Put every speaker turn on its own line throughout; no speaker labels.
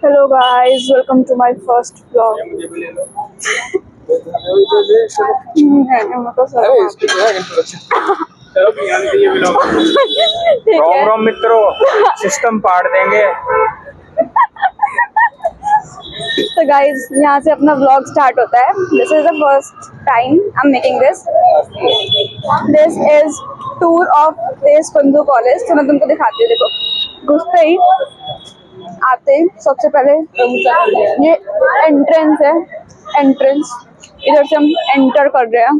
Hello guys, welcome to my first vlog.
रोम रोम मित्रों, system फाड़ देंगे।
तो गाइज यहाँ से अपना व्लॉग स्टार्ट होता है। This is the first time I am making this. This is tour of Deshbandhu college. तो मैं तुमको दिखाती हूँ। देखो, घुसते ही आते ही सबसे पहले ये एंट्रेंस है। एंट्रेंस इधर से हम एंटर कर रहे हैं।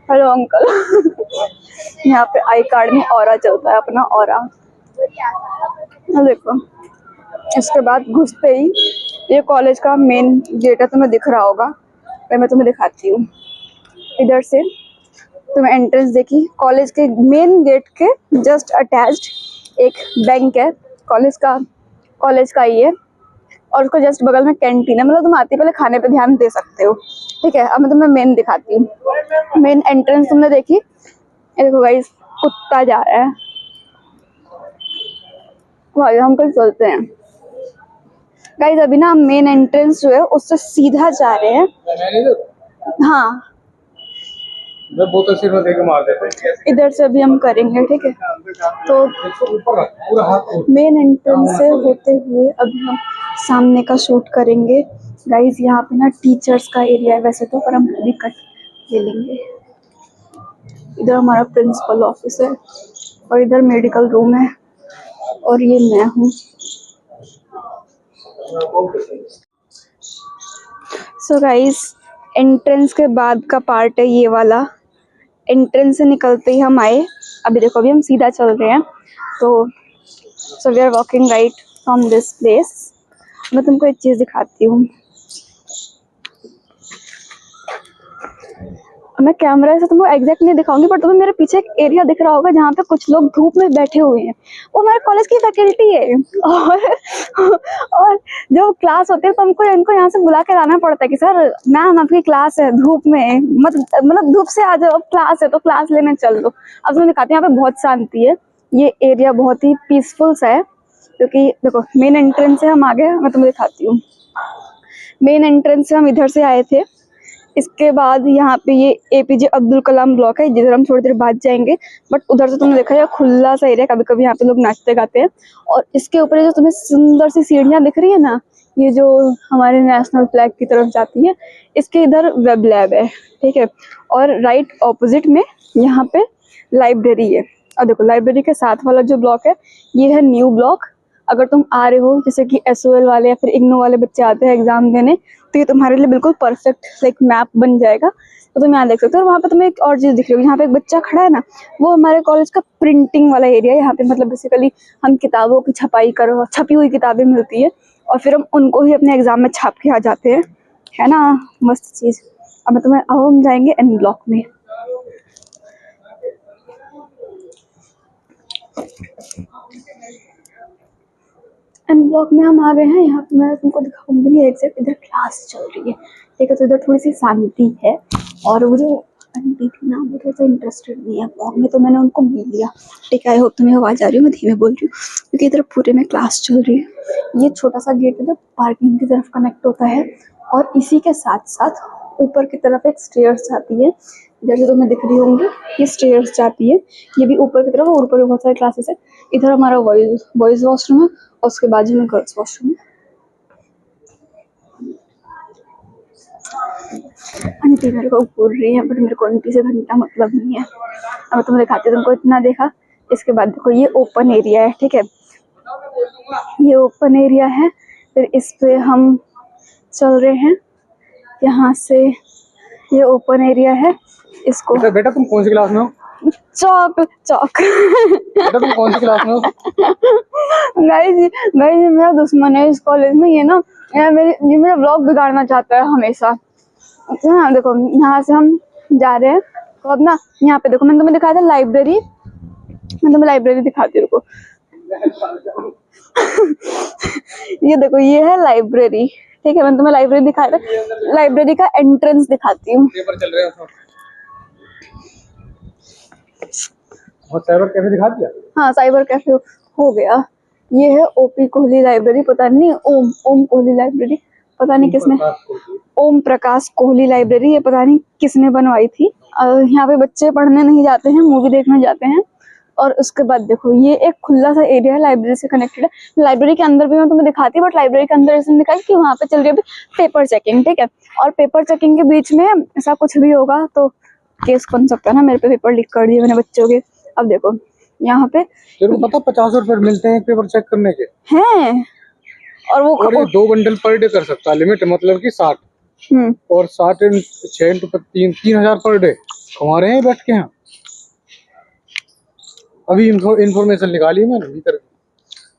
Hello uncle. यहाँ पे आई कार्ड में ऑरा चलता है, अपना ऑरा। देखो, इसके बाद घुसते ही ये कॉलेज का मेन गेट है, तुम्हें दिख रहा होगा। मैं तुम्हें दिखाती हूँ। इधर से तुम्हें एंट्रेंस देखी। कॉलेज के मेन गेट के जस्ट अटैच्ड एक बैंक है कॉलेज का ही है, और उसको जस्ट बगल में कैंटीन है। मतलब तुम आते पहले खाने पे ध्यान दे सकते हो, ठीक है। अब मैं तुम्हें मेन दिखाती हूँ। मेन एंट्रेंस तुमने देखी। ये देखो गाइस, कुत्ता जा रहा है। भाई हम कल चलते हैं गाइस। अभी ना हम मेन एंट्रेंस जो है उससे सीधा जा रहे हैं। हाँ,
बहुत अच्छे से देके मार देते हैं।
इधर से अभी हम करेंगे, ठीक है। तो मेन एंट्रेंस से होते हुए अभी हम सामने का शूट करेंगे गाइस। यहाँ पे ना टीचर्स का एरिया है वैसे तो, पर हम अभी कट ले लेंगे। इधर हमारा प्रिंसिपल ऑफिस है और इधर मेडिकल रूम है, और ये मैं हूँ। सो गाइस, एंट्रेंस के बाद का पार्ट है ये वाला। एंट्रेंस से निकलते ही हम आए। अभी देखो, अभी हम सीधा चल रहे हैं। तो so we are walking right from this place. मैं तुमको एक चीज़ दिखाती हूँ। मैं कैमरा से तुमको एग्जैक्ट नहीं दिखाऊंगी, पर तुम्हें मेरे पीछे एक एरिया दिख रहा होगा जहाँ पे कुछ लोग धूप में बैठे हुए हैं। वो हमारे कॉलेज की फैकल्टी है। और जो क्लास होती है तो हमको इनको यहाँ से बुला के लाना पड़ता है कि सर मैम आपकी क्लास है, धूप में मतलब धूप से आ जाओ, अब क्लास है तो क्लास लेने चल दो। अब तुम्हें दिखाती हूँ, यहाँ पे बहुत शांति है। ये एरिया बहुत ही पीसफुल सा है, क्योंकि देखो मेन एंट्रेंस से हम आ गए। मैं तुम्हें दिखाती हूँ। मेन एंट्रेंस से हम इधर से आए थे। इसके बाद यहाँ पे ये APJ अब्दुल कलाम ब्लॉक है, जिधर हम थोड़ी देर बाद जाएंगे। बट उधर से तुमने देखा है खुला सा एरिया, कभी कभी यहाँ पे लोग नाचते गाते हैं। और इसके ऊपर जो तुम्हें सुंदर सी सीढ़ियाँ दिख रही है ना, ये जो हमारे नेशनल फ्लैग की तरफ जाती है, इसके इधर वेब लैब है, ठीक है। और राइट ऑपोजिट में यहाँ पे लाइब्रेरी है। और देखो, लाइब्रेरी के साथ वाला जो ब्लॉक है ये है न्यू ब्लॉक। अगर तुम आ रहे हो, जैसे कि SOL वाले या फिर IGNOU वाले बच्चे आते हैं एग्जाम देने, तो ये तुम्हारे लिए बिल्कुल परफेक्ट लाइक मैप बन जाएगा। तो तुम यहाँ देख सकते हो। और वहाँ पे तुम्हें एक और चीज़ दिख रही होगी, यहाँ पे एक बच्चा खड़ा है ना, वो हमारे कॉलेज का प्रिंटिंग वाला एरिया है। यहाँ पे मतलब बेसिकली हम किताबों की छपाई करो, छपी हुई किताबें मिलती है, और फिर हम उनको ही अपने एग्जाम में छाप के आ जाते हैं, है ना। मस्त चीज़। अब हम जाएंगे N ब्लॉक में। N ब्लॉक में हम आ गए हैं। यहाँ पे मैं तुमको दिखाऊंगी नहीं एग्जैक्ट। इधर क्लास चल रही है, ठीक है। तो इधर थोड़ी सी शांति है। और वो जो आंटी थी ना, वो थोड़ा सा इंटरेस्टेड नहीं है ब्लॉग में, तो मैंने उनको मिल लिया, ठीक है। आई होप तुम्हें आवाज़ आ रही है, मैं धीमे बोल रही हूँ क्योंकि इधर पूरे में क्लास चल रही है। ये छोटा सा गेट है जो पार्किंग की तरफ कनेक्ट होता है, और इसी के साथ साथ ऊपर की तरफ एक स्टेयर्स जाती है। जैसे तुम्हें दिख रही होंगी, ये स्टेयर्स जाती है, ये भी ऊपर की तरफ। और ऊपर भी बहुत सारे क्लासेस है। इधर हमारा बॉयज वॉशरूम है, और उसके बाजू में गर्ल्स वॉशरूम है। आंटी मेरे को बोल रही है, बट मेरे को आंटी से घंटा मतलब नहीं है। अब तुम्हें दिखाती हूँ। तुमको इतना देखा, इसके बाद देखो ये ओपन एरिया है, ठीक है। ये ओपन एरिया है। फिर इस पे हम चल रहे हैं यहाँ से। ये ओपन एरिया है। इसको
बेटा तुम कौन सी क्लास में हो?
चौक
बेटा तुम कौन सी क्लास में हो?
गाइस मेरा दुश्मन है इस कॉलेज में। ये ना ये मेरा ब्लॉग बिगाड़ना चाहता है हमेशा। अच्छा, देखो यहाँ से हम जा रहे हैं। तो अब ना यहाँ पे देखो, मैंने तुम्हें दिखाया था लाइब्रेरी। मैं तुम्हें लाइब्रेरी दिखाती हूँ, रुको। ये देखो, ये है लाइब्रेरी, ठीक है। मैंने तुम्हें लाइब्रेरी दिखाया था। लाइब्रेरी का एंट्रेंस दिखाती हूँ।
साइबर कैफे दिखा दिया?
हाँ, साइबर कैफे हो गया। ये है ओपी कोहली लाइब्रेरी, पता नहीं ओम ओम कोहली लाइब्रेरी, पता नहीं किसने, ओम प्रकाश कोहली लाइब्रेरी, ये पता नहीं किसने बनवाई थी। यहाँ पे बच्चे पढ़ने नहीं जाते हैं, मूवी देखने जाते हैं। और उसके बाद देखो ये एक खुला सा एरिया है, लाइब्रेरी से कनेक्टेड है। लाइब्रेरी के अंदर भी मैं तुम्हें दिखाती हूँ, बट लाइब्रेरी के अंदर इसने दिखाई कि वहाँ पे चल रही है अभी पेपर चेकिंग, ठीक है। और पेपर चेकिंग के बीच में ऐसा कुछ भी होगा तो केस बन सकता है ना, मेरे पे पेपर लीक कर दिए मैंने बच्चों के। अब देखो यहाँ पे
तेरे को पता 50 रुपए मिलते हैं एक पेपर चेक करने के
हैं, और वो
और ये 2 बंडल पर डे कर सकता है, लिमिट मतलब कि 60। और 60 6 इंटू 3,000 पर डे कमा रहे हैं बैठ के। यहाँ अभी इंफॉर्मेशन निकाली मैंने भीतर।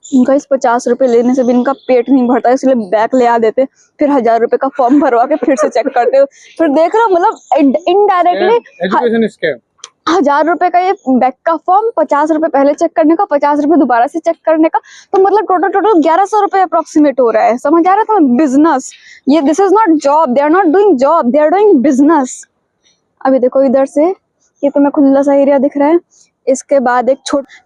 उनका इस 50 रुपए लेने से भी इनका पेट नहीं भरता, इसलिए बैग ले आ देते, फिर 1000 रुपए का फॉर्म भरवा के फिर से चेक करते हो। फिर देख रहे हो मतलब इनडायरेक्टली
एजुकेशन स्कैम।
1000 रुपए का ये बैग का फॉर्म, 50 रुपए पहले चेक करने का, 50 रुपए दोबारा से चेक करने का, तो मतलब टोटल 1100 रुपए अप्रोक्सीमेट हो रहा है। समझ आ रहा है तुम्हें? बिजनेस, ये this is not job, they are not doing job, they are doing business. अभी देखो इधर से ये तुम्हें खुला सा एरिया दिख रहा है, इसके बाद एक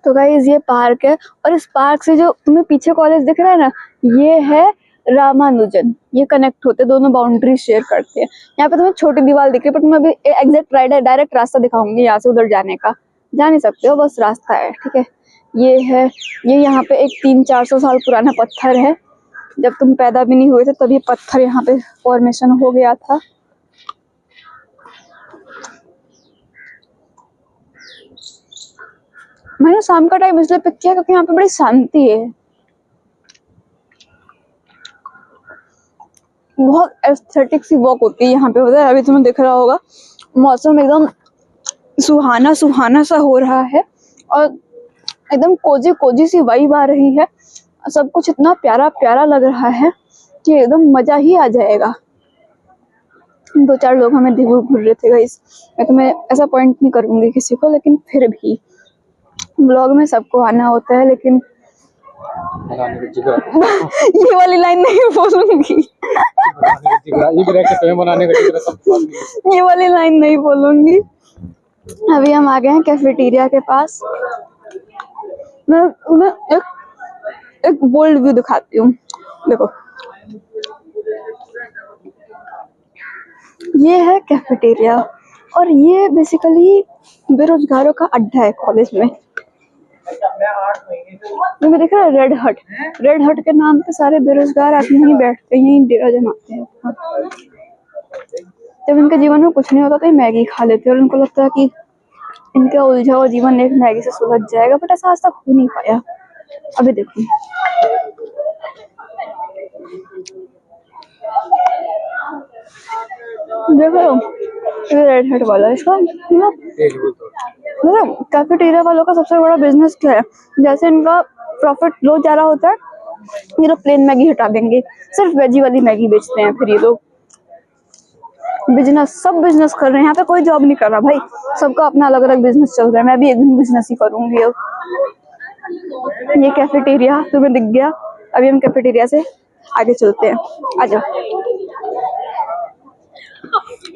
तो गाइस ये पार्क है, और इस पार्क से जो तुम्हें पीछे कॉलेज दिख रहा है ना, ये है रामानुजन। ये कनेक्ट होते, दोनों बाउंड्री शेयर करते हैं। यहाँ पे तुम्हें छोटी दीवार दिख रही है, पर तुम्हें अभी एग्जैक्ट डायरेक्ट रास्ता दिखाऊंगी यहाँ से उधर जाने का, जा नहीं सकते हो, बस रास्ता है, ठीक है। ये है, ये यहाँ पे एक 300-400 साल पुराना पत्थर है, जब तुम पैदा भी नहीं हुए थे तब ये पत्थर यहाँ पे फॉर्मेशन हो गया था। मैंने शाम का टाइम इसलिए पिक किया क्योंकि यहाँ पे बड़ी शांति है, बहुत एस्थेटिक सी वॉक होती है यहाँ पे, पता है। अभी तुम्हें दिख रहा होगा मौसम एकदम सुहाना सुहाना सा हो रहा है, और एकदम कोजी कोजी सी वाइब आ रही है, सब कुछ इतना प्यारा प्यारा लग रहा है कि एकदम मजा ही आ जाएगा। 2-4 लोग हमें घूर रहे थे गाइस, मैं तुम्हें ऐसा पॉइंट नहीं करूंगी किसी को, लेकिन फिर भी ब्लॉग में सबको आना होता है, लेकिन ये वाली लाइन नहीं बोलूंगी, ये वाली लाइन नहीं बोलूंगी। अभी हम आ गए हैं कैफेटेरिया के पास। मैं एक बोल्ड व्यू दिखाती हूँ, देखो ये है कैफेटेरिया, और ये बेसिकली बेरोजगारों का अड्डा है कॉलेज में। तुम्हें दिख रहा है रेड हट, रेड हट के नाम पे सारे बेरोजगार आदमी यहीं बैठते हैं, यहीं डेरा जमाते हैं। जब इनके जीवन में कुछ नहीं होता तो ये मैगी खा लेते हैं, और उनको लगता है कि इनका उलझा हुआ जीवन एक मैगी से सुलझ जाएगा, बट ऐसा आज तक हो नहीं पाया। अभी देखो देखो रेड हट वाला, इसका मतलब कैफेटेरिया वालों का सबसे बड़ा बिजनेस क्या है, जैसे इनका प्रॉफिट लो जा रहा होता है, ये लोग प्लेन मैगी हटा देंगे, सिर्फ वेजी वाली मैगी बेचते हैं। फिर ये लोग बिजनेस, सब बिजनेस कर रहे हैं यहाँ पे, कोई जॉब नहीं कर रहा भाई, सबका अपना अलग अलग बिजनेस चल रहा है। मैं भी एक दिन बिजनेस ही करूंगी अब। ये कैफेटेरिया तुम्हें दिख गया, अभी हम कैफेटेरिया से आगे चलते हैं, आ जाओ।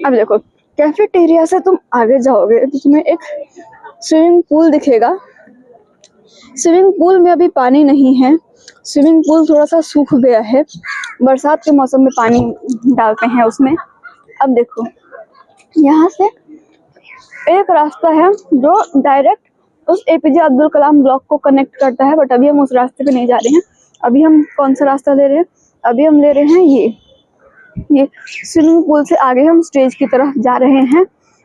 अब देखो कैफेटेरिया से तुम आगे जाओगे तो तुम्हें एक स्विमिंग पूल दिखेगा। स्विमिंग पूल में अभी पानी नहीं है, स्विमिंग पूल थोड़ा सा सूख गया है, बरसात के मौसम में पानी डालते हैं उसमें। अब देखो यहाँ से एक रास्ता है जो डायरेक्ट उस एपीजे अब्दुल कलाम ब्लॉक को कनेक्ट करता है, बट अभी हम उस रास्ते पे नहीं जा रहे हैं। अभी हम कौन सा रास्ता ले रहे हैं, अभी हम ले रहे हैं ये स्विमिंग पूल से आगे हम स्टेज की तरफ जा रहे हैं।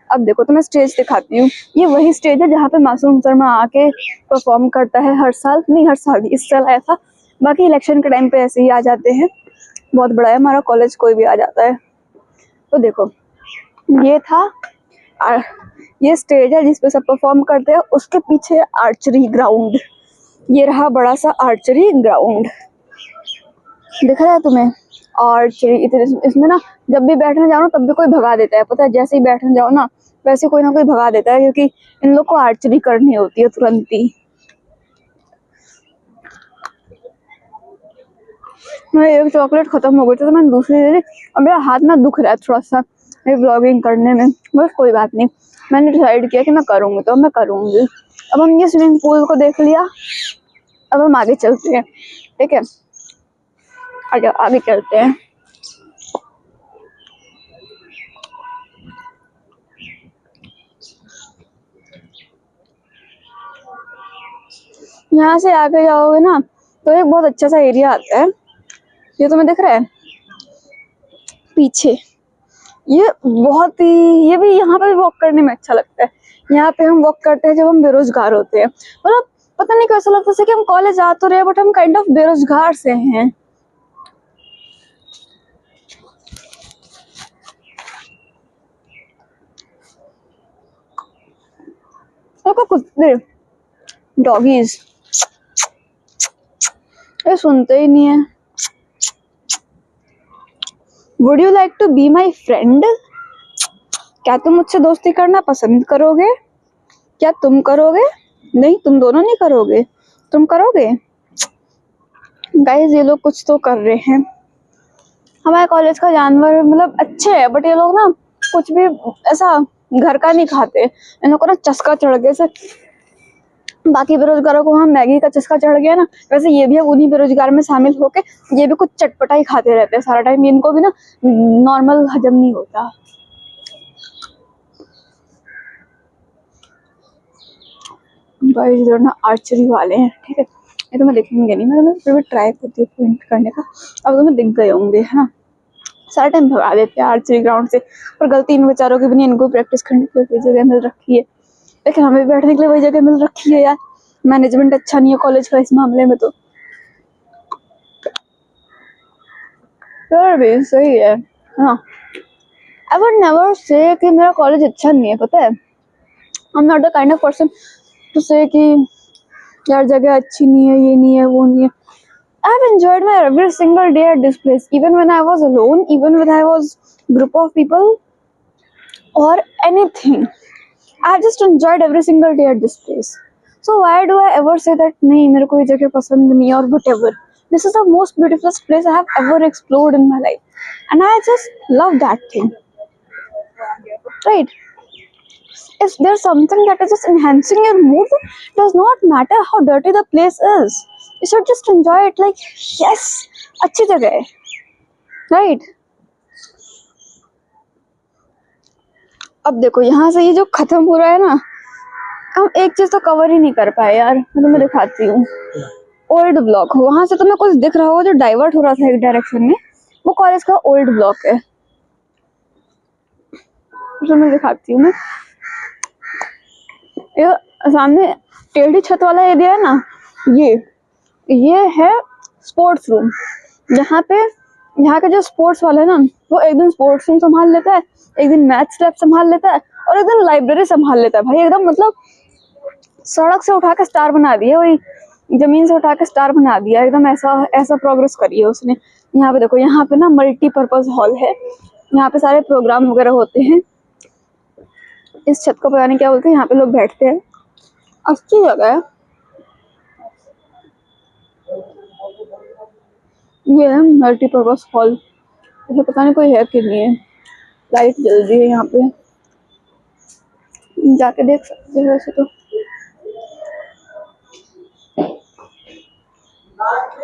अब देखो तो मैं स्टेज दिखाती हूँ, ये वही स्टेज है जहाँ पे मासूम शर्मा आके परफॉर्म करता है हर साल, नहीं हर साल इस साल आया था, बाकी इलेक्शन के टाइम पे ऐसे ही आ जाते हैं, बहुत बड़ा है हमारा कॉलेज, कोई भी आ जाता है। तो देखो ये था, ये स्टेज है जिसपे सब परफॉर्म करते हैं, उसके पीछे आर्चरी ग्राउंड, ये रहा बड़ा सा आर्चरी ग्राउंड, दिख रहा है तुम्हें? आर्चरी इसमें ना जब भी बैठने जाओ ना तब भी कोई भगा देता है, पता है, जैसे ही बैठने जाओ ना वैसे कोई ना कोई भगा देता है, क्योंकि इन लोग को आर्चरी करनी होती है तुरंत ही। मैं एक चॉकलेट खत्म हो गई थी तो मैंने दूसरी ले ली, और मेरा हाथ ना दुख रहा है थोड़ा सा ब्लॉगिंग करने में, बस कोई बात नहीं, मैंने डिसाइड किया कि मैं करूँगी तो मैं करूँगी। अब हम ये स्विमिंग पूल को देख लिया, अब हम आगे चलते हैं, ठीक है, आगे आगे चलते हैं। यहाँ से आगे जाओगे ना तो एक बहुत अच्छा सा एरिया आता है, ये तुम्हें दिख रहा है पीछे, ये बहुत ही, ये भी यहाँ पे वॉक करने में अच्छा लगता है। यहाँ पे हम वॉक करते हैं जब हम बेरोजगार होते हैं, मतलब पता नहीं कैसा लगता है कि हम कॉलेज आ तो रहे बट हम काइंड ऑफ बेरोजगार से हैं। देखो कुत्ते, डॉगीज, ये सुनते ही नहीं है। Would you like to be my friend? क्या तुम मुझसे दोस्ती करना पसंद करोगे? क्या तुम करोगे? नहीं, तुम दोनों नहीं करोगे, तुम करोगे? गाइस ये लोग कुछ तो कर रहे हैं। हमारे कॉलेज का जानवर मतलब अच्छे है बट ये लोग ना कुछ भी ऐसा घर का नहीं खाते, इन लोग को ना चस्का चढ़ गया से। बाकी बेरोजगारों को वहाँ मैगी का चस्का चढ़ गया ना, वैसे ये भी अब उन्हीं बेरोजगार में शामिल होके ये भी कुछ चटपटा ही खाते रहते हैं सारा टाइम, इनको भी ना नॉर्मल हजम नहीं होता। गाइस इधर ना आर्चरी वाले हैं, ठीक है, ये तो मैं देखेंगे नहीं, मैं फिर भी ट्राई करती हूँ पॉइंट करने का। अब तो मैं दिख गए होंगे, है ना, सारा टाइम भगा देते हैं आर्चरी ग्राउंड से, पर गलती इन बेचारों की भी नहीं, इनको प्रैक्टिस करने के लिए कोई जगह मिल रखी है, लेकिन हमें बैठने के लिए वही जगह मिल रखी है यार। मैनेजमेंट अच्छा नहीं है कॉलेज का इस मामले में, तो फिर भी सही है। हाँ, आई वुड नेवर से कि मेरा कॉलेज अच्छा नहीं है, पता है, I am not the kind of person to say कि यार जगह अच्छी नहीं है, ये नहीं है, वो नहीं है। I have enjoyed my every single day at this place, even when I was alone, even when I was group of people or anything. I have just enjoyed every single day at this place. So why do I ever say that नहीं मेरे को ये जगह पसंद नहीं और whatever? This is the most beautiful place I have ever explored in my life, and I just love that thing. Right? If there's something that is just enhancing your mood, it does not matter how dirty the place is. You should just enjoy it like, yes, अच्छी जगह है, right? अब देखो यहाँ से ये जो खत्म हो रहा है ना, हम एक चीज तो कवर ही नहीं कर पाए यार, मैं तुम्हें दिखाती हूँ। ओल्ड ब्लॉक, वहां से तुम्हें कुछ दिख रहा होगा जो डाइवर्ट हो रहा था एक डायरेक्शन में, वो कॉलेज का ओल्ड ब्लॉक है, तुम्हें दिखाती हूँ मैं। ये सामने टेढ़ी छत वाला एरिया है ना, ये है स्पोर्ट्स रूम, जहाँ पे यहाँ के जो स्पोर्ट्स वाला है ना, वो एक दिन स्पोर्ट्स रूम संभाल लेता है, एक दिन मैथ्स लैब संभाल लेता है और एक दिन लाइब्रेरी संभाल लेता है। भाई एकदम मतलब सड़क से उठा के स्टार बना दिया, वही जमीन से उठा के स्टार बना दिया, एकदम ऐसा प्रोग्रेस करी है उसने। यहाँ पे देखो, यहाँ पे ना मल्टीपर्पज हॉल है, यहाँ पे सारे प्रोग्राम वगैरह होते हैं। इस छत को पता नहीं क्या बोलते हैं, यहाँ पे लोग बैठते हैं, अच्छी जगह है। ये है मल्टीपर्पज हॉल, इसे पता नहीं कोई है कि नहीं है, लाइट जल रही है यहाँ पे, जाके देख सकते हो वैसे तो।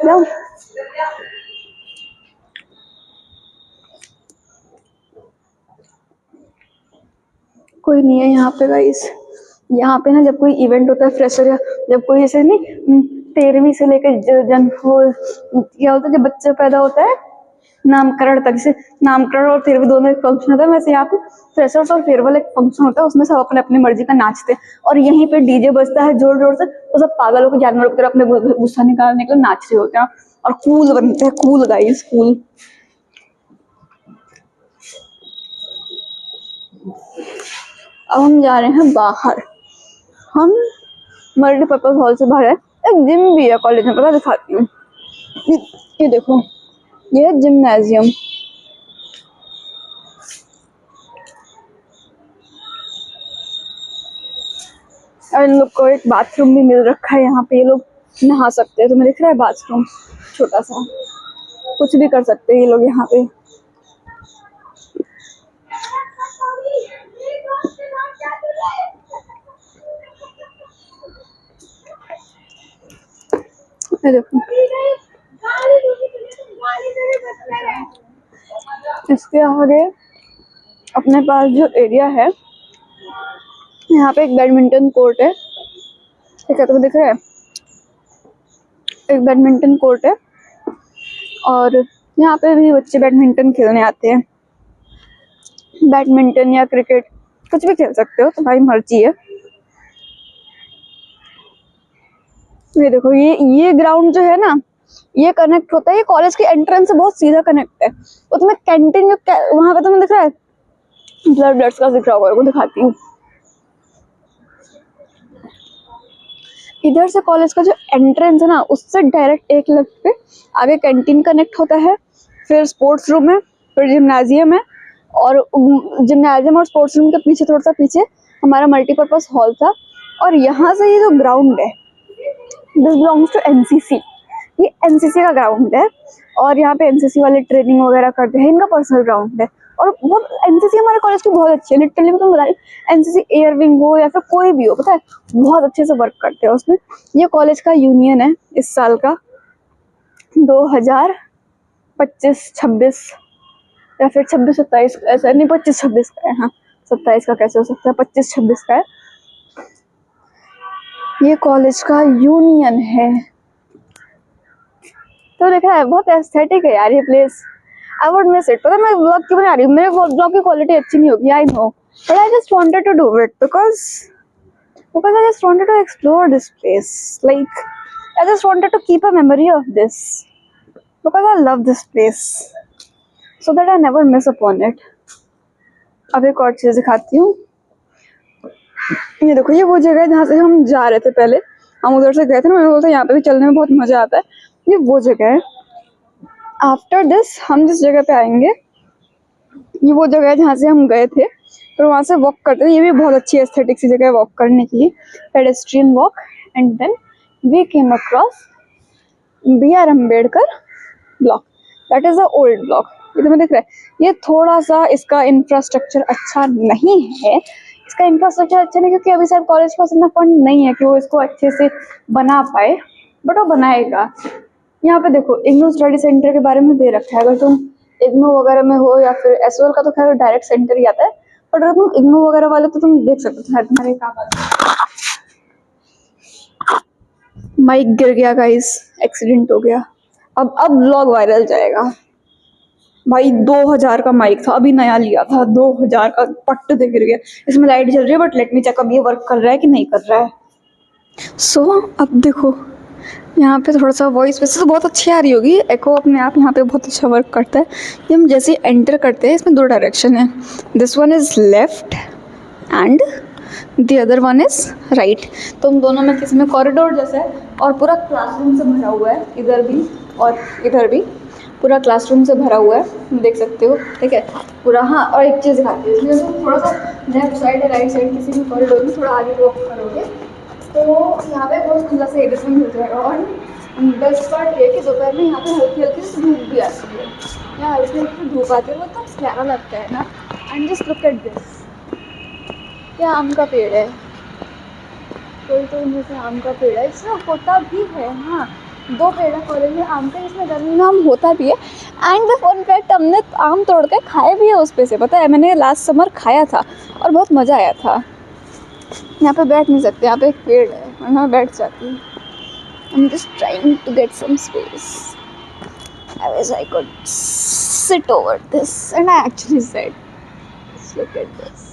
जाओ। कोई नहीं है यहाँ पे गाइस। यहाँ पे ना जब कोई इवेंट होता है फ्रेशर, या जब कोई ऐसे नहीं 13वीं से लेकर जन हो क्या होता है, जब बच्चा पैदा होता है नामकरण तक, जैसे नामकरण और 13वीं दोनों एक फंक्शन होता है, वैसे यहाँ पे फ्रेशर्स और फेयरवेल एक फंक्शन होता है, उसमें सब अपने अपनी मर्जी का नाचते हैं और यहीं पे डीजे बजता है जोर जोर से, तो सब पागलों के जानवरों की तरह अपने गुस्सा निकालने के लिए नाच रहे होते हैं और कूल बनते हैं। Cool guys, cool. अब हम जा रहे हैं बाहर, हम मल्टीपर्पज हॉल से बाहर है, एक जिम भी है कॉलेज में, पता दिखाती हूँ। ये देखो, ये है जिम्नाजियम, और इन लोग को एक बाथरूम भी मिल रखा है, यहाँ पे ये लोग नहा सकते हैं। तुम्हें दिख रहा है बाथरूम छोटा सा, कुछ भी कर सकते हैं ये लोग यहाँ पे। ये देखो, इसके आगे अपने पास जो एरिया है, यहाँ पे एक बैडमिंटन कोर्ट है, ठीक है, तुम्हें दिख रहा है, एक बैडमिंटन कोर्ट है, और यहाँ पे भी बच्चे बैडमिंटन खेलने आते हैं। बैडमिंटन या क्रिकेट कुछ भी खेल सकते हो, तुम्हारी मर्जी है। ये देखो, ये ग्राउंड जो है ना, ये कनेक्ट होता है, ये कॉलेज के एंट्रेंस से बहुत सीधा कनेक्ट है। तो तुम्हें कैंटीन वहां पे तुम्हें दिख रहा है, ब्लड्स का दिख रहा होगा, दिखाती हूँ। इधर से कॉलेज का जो एंट्रेंस है ना, उससे डायरेक्ट 1 लेफ्ट पे आगे कैंटीन कनेक्ट होता है, फिर स्पोर्ट्स रूम है, फिर जिम्नाजियम है, और जिम्नाजियम और स्पोर्ट्स रूम के पीछे, थोड़ा सा पीछे हमारा मल्टीपर्पज हॉल था। और यहाँ से ये जो ग्राउंड है, दिस बिलोंग्स टू एनसीसी, ये एनसीसी का ग्राउंड है, और यहाँ पे एनसीसी वाले ट्रेनिंग वगैरह करते हैं, इनका पर्सनल ग्राउंड है। और बहुत एनसीसी हमारे कॉलेज की बहुत अच्छी है, लिटरली मैं तुम्हें बता रही हूँ, एनसीसी एयर विंग हो या फिर कोई भी हो, पता है, बहुत अच्छे से वर्क करते हैं उसमें। ये कॉलेज का यूनियन है इस साल का, 2025-26 या फिर 26-27, ऐसा नहीं, 25-26 का है। हाँ, 27 का कैसे हो सकता है, 25-26 का है। ये कॉलेज का यूनियन है। तो देख रहा है, बहुत एस्थेटिक है यार ये place. I would miss it. पता है मैं ब्लॉग क्यों बना रही हूँ, मेरे ब्लॉग की क्वालिटी अच्छी नहीं होगी, I know, but I just wanted to do it because I just wanted to explore this place, like I just wanted to keep a memory of this because I love this place, so that I never miss upon it. अब एक और चीज दिखाती हूँ। ये देखो, ये वो जगह है जहाँ से हम जा रहे थे पहले, हम उधर से गए थे ना, मैंने बोला यहाँ पे भी चलने में बहुत मजा आता है। ये वो जगह है। आफ्टर दिस हम जिस जगह पे आएंगे, ये वो जगह है जहाँ से हम गए थे, फिर वहाँ से वॉक करते थे। ये भी बहुत अच्छी एस्थेटिक सी जगह है वॉक करने के लिए, pedestrian walk. And then we came across BR Ambedkar block, that is the old block. ये तुम्हें दिख रहा है, ये थोड़ा सा इसका इंफ्रास्ट्रक्चर अच्छा नहीं है, इसका इंफ्रास्ट्रक्चर अच्छा नहीं क्योंकि अभी शायद कॉलेज के पास इतना फंड नहीं है कि वो इसको अच्छे से बना पाए, बट वो बनाएगा। यहाँ पे देखो, इग्नू स्टडी सेंटर के बारे में दे रखा है, अगर तुम इग्नू वगैरह में हो या फिर एसओएल का तो खैर डायरेक्ट सेंटर ही आता है, बट अगर तुम इग्नू वगैरह वाले तो तुम देख सकते हो तुम्हारे काम आता है। माइक गिर गया गाइस, एक्सीडेंट हो गया। अब व्लॉग वायरल जाएगा भाई। 2000 का माइक था, अभी नया लिया था, 2000 का, पट्ट से गिर गया। इसमें लाइट जल रही है, बट लेट मी चेक अब ये वर्क कर रहा है कि नहीं कर रहा है। सो अब देखो, यहाँ पे थोड़ा सा वॉइस वैसे तो बहुत अच्छी आ रही होगी, एको अपने आप यहाँ पे बहुत अच्छा वर्क करता है। ये हम जैसे एंटर करते हैं, इसमें 2 डायरेक्शन है, this one is left and the other one is right. तो उन दोनों में किसी में कॉरिडोर जैसा है, और पूरा क्लासरूम से भरा हुआ है, इधर भी और इधर भी पूरा क्लासरूम से भरा हुआ है, तुम देख सकते हो, ठीक है पूरा। हाँ, और एक चीज़ दिखाती हूँ, इसमें तुम थोड़ा सा लेफ्ट साइड या राइट साइड किसी भी कॉरिडोर में थोड़ा आगे वॉक करोगे तो यहाँ पे बहुत खुला सा एरिया मिल जाएगा। और बेस्ट पार्ट ये कि दोपहर में यहाँ पे हल्की हल्की सी धूप भी आती है, यहाँ हल्की हल्की धूप आती है, वो तो प्यारा लगता है ना। And just look at this, ये आम का पेड़ है, कोई तो इनमें से आम का पेड़ है, इसमें होता भी है। हाँ, 2 पेड़ है कॉलेज में आम का, जिसमें गर्मी में आम होता भी है। एंड द फन फैक्ट, हमने आम तोड़ के खाए भी है उस पे से, पता है, मैंने लास्ट समर खाया था और बहुत मज़ा आया था। यहाँ पे बैठ नहीं सकते, यहाँ पे एक पेड़ है, वरना मैं बैठ जाती। I am just trying to get some space, I wish I could sit over this, and I actually said, look at this.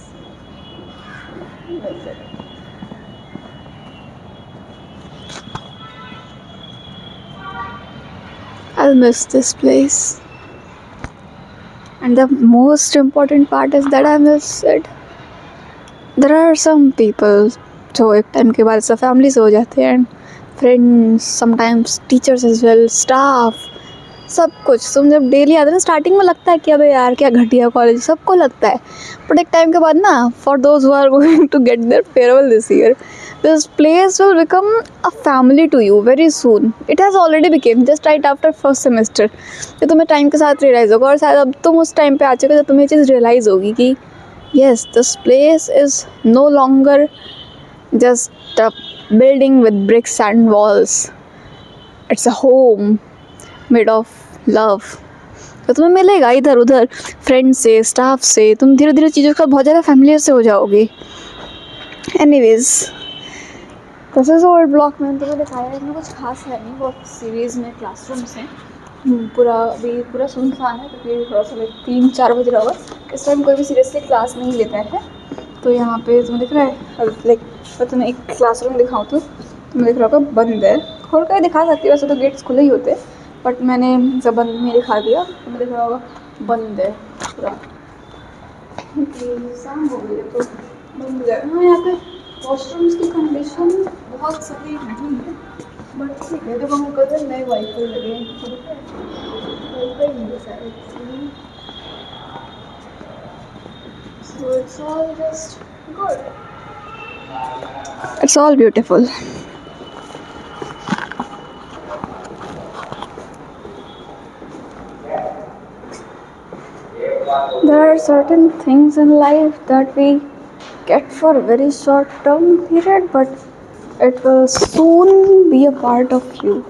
I'll miss this place, and the most important part is that I miss it. There are some people जो एक time के बाद सब families हो जाते हैं, and friends, sometimes teachers as well, staff, सब कुछ। तुम जब डेली आते ना, स्टार्टिंग में लगता है कि अबे यार क्या घटिया कॉलेज, सबको लगता है, बट एक टाइम के बाद ना, for those who are going to get their farewell this year, this place will become a family to you very soon. It has already became just right after first semester. ये तुम्हें time के साथ realise होगा, और शायद अब तुम उस टाइम पे आ चुके जब तुम्हें ये चीज़ रियलाइज़ होगी कि yes, this place is no longer just a building with bricks and walls. It's a home made of love. तो तुम्हें मिलेगा इधर उधर फ्रेंड से, स्टाफ से, तुम धीरे धीरे चीज़ों का बहुत ज़्यादा फैमिलियर से हो जाओगे। Anyways, this is old block. मैंने तुम्हें दिखाया है, इसमें कुछ खास है नहीं, बहुत सीरीज़ में क्लासरूम्स हैं। पूरा अभी पूरा सुनसान है क्योंकि थोड़ा सा 3-4 बज रहा होगा, इस टाइम कोई भी सीरियसली क्लास नहीं लेता है। तो यहाँ पे तुम्हें दिख रहा है लाइक, मैं तुम्हें एक क्लासरूम दिखाऊँ तो तुम्हें दिख रहा होगा बंद है। खोल कर दिखा सकती है, वैसे तो गेट्स खुले ही होते हैं, बट मैंने जब बंद में दिखा दिया, तुम्हें दिख रहा होगा बंद है पूरा। शाम हो गई है तो बंद हो जाएगा। हाँ, यहाँ पे वॉशरूम्स की कंडीशन बहुत सही नहीं है, बट ठीक है। जब हम कल नए वाईफाई लगे हैं तो वाईफाई नहीं है शायद, so it's all just good, it's all beautiful. There are certain things in life that we get for a very short term period, but it will soon be a part of you.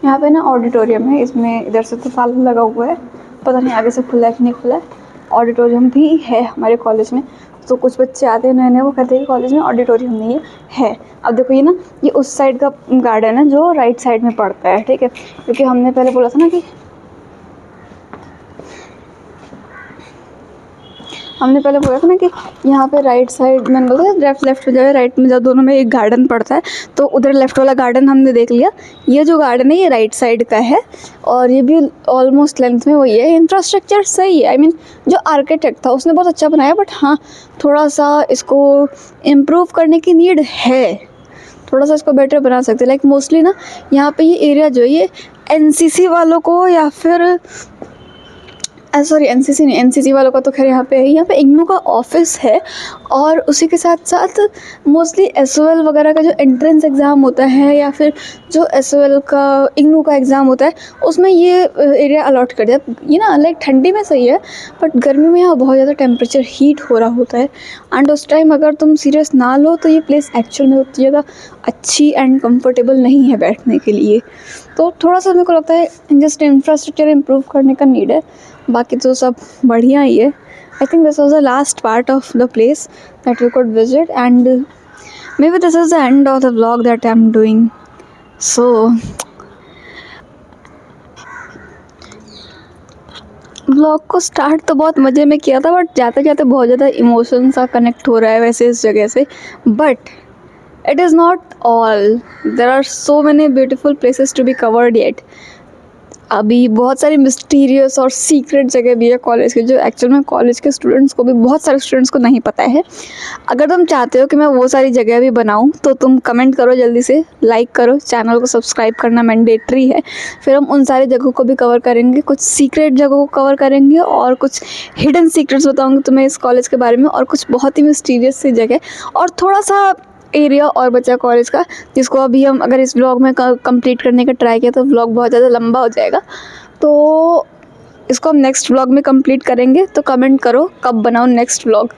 यहाँ पे ना auditorium है, इसमें इधर से तो ताला लगा हुआ है, पता नहीं आगे से खुला है कि नहीं खुला है। ऑडिटोरियम भी है हमारे कॉलेज में, तो कुछ बच्चे आते हैं नए नए, वो कहते हैं कि कॉलेज में ऑडिटोरियम नहीं है। अब देखो ये ना, ये उस साइड का गार्डन है जो राइट साइड में पड़ता है, ठीक है, क्योंकि हमने पहले बोला था ना कि यहाँ पे राइट साइड, मैंने बोला लेफ्ट में जाए राइट में जाओ, दोनों में एक गार्डन पड़ता है। तो उधर लेफ्ट वाला गार्डन हमने देख लिया, ये जो गार्डन है ये राइट साइड का है, और ये भी ऑलमोस्ट लेंथ में वही है। इंफ्रास्ट्रक्चर सही है, आई मीन जो आर्किटेक्ट था उसने बहुत अच्छा बनाया, बट हाँ थोड़ा सा इसको इम्प्रूव करने की नीड है, थोड़ा सा इसको बेटर बना सकते हैं। लाइक मोस्टली ना यहाँ पे ये एरिया जो है ये एनसीसी वालों को, या फिर सॉरी एनसीसी नहीं, एनसीसी वालों का तो खैर यहाँ पे है। यहाँ पे इग्नू का ऑफिस है, और उसी के साथ साथ मोस्टली एसओएल वगैरह का जो एंट्रेंस एग्ज़ाम होता है, या फिर जो एसओएल का इग्नू का एग्ज़ाम होता है, उसमें ये एरिया अलॉट कर दिया। ये ना लाइक ठंडी में सही है, बट गर्मी में यहाँ बहुत ज़्यादा टेम्परेचर हीट हो रहा होता है, एंड उस टाइम अगर तुम सीरियस ना लो तो ये प्लेस एक्चुअल में उतनी ज़्यादा अच्छी एंड कम्फर्टेबल नहीं है बैठने के लिए। तो थोड़ा सा मेरे को लगता है जस्ट इंफ्रास्ट्रक्चर इम्प्रूव करने का नीड है, बाकी तो सब बढ़िया ही है। I think this was the last part of the place that we could visit, and maybe this is the end of the vlog that I am doing. So vlog को start तो बहुत मज़े में किया था, but जाते जाते बहुत ज़्यादा इमोशन सा कनेक्ट हो रहा है वैसे इस जगह से, but it is not all, there are so many beautiful places to be covered yet. अभी बहुत सारी मिस्टीरियस और सीक्रेट जगह भी है कॉलेज के, जो एक्चुअल में कॉलेज के स्टूडेंट्स को भी, बहुत सारे स्टूडेंट्स को नहीं पता है। अगर तुम चाहते हो कि मैं वो सारी जगह भी बनाऊं तो तुम कमेंट करो, जल्दी से लाइक करो, चैनल को सब्सक्राइब करना मैंडेटरी है। फिर हम उन सारी जगहों को भी कवर करेंगे, कुछ सीक्रेट जगहों को कवर करेंगे, और कुछ हिडन सीक्रेट्स बताऊँगी तुम्हें इस कॉलेज के बारे में, और कुछ बहुत ही मिस्टीरियस सी जगह, और थोड़ा सा एरिया और बचा कॉलेज का, जिसको अभी हम अगर इस व्लॉग में कंप्लीट करने का ट्राई किया तो व्लॉग बहुत ज़्यादा लंबा हो जाएगा। तो इसको हम नेक्स्ट व्लॉग में कंप्लीट करेंगे, तो कमेंट करो कब बनाऊँ नेक्स्ट व्लॉग।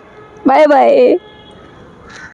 Bye bye.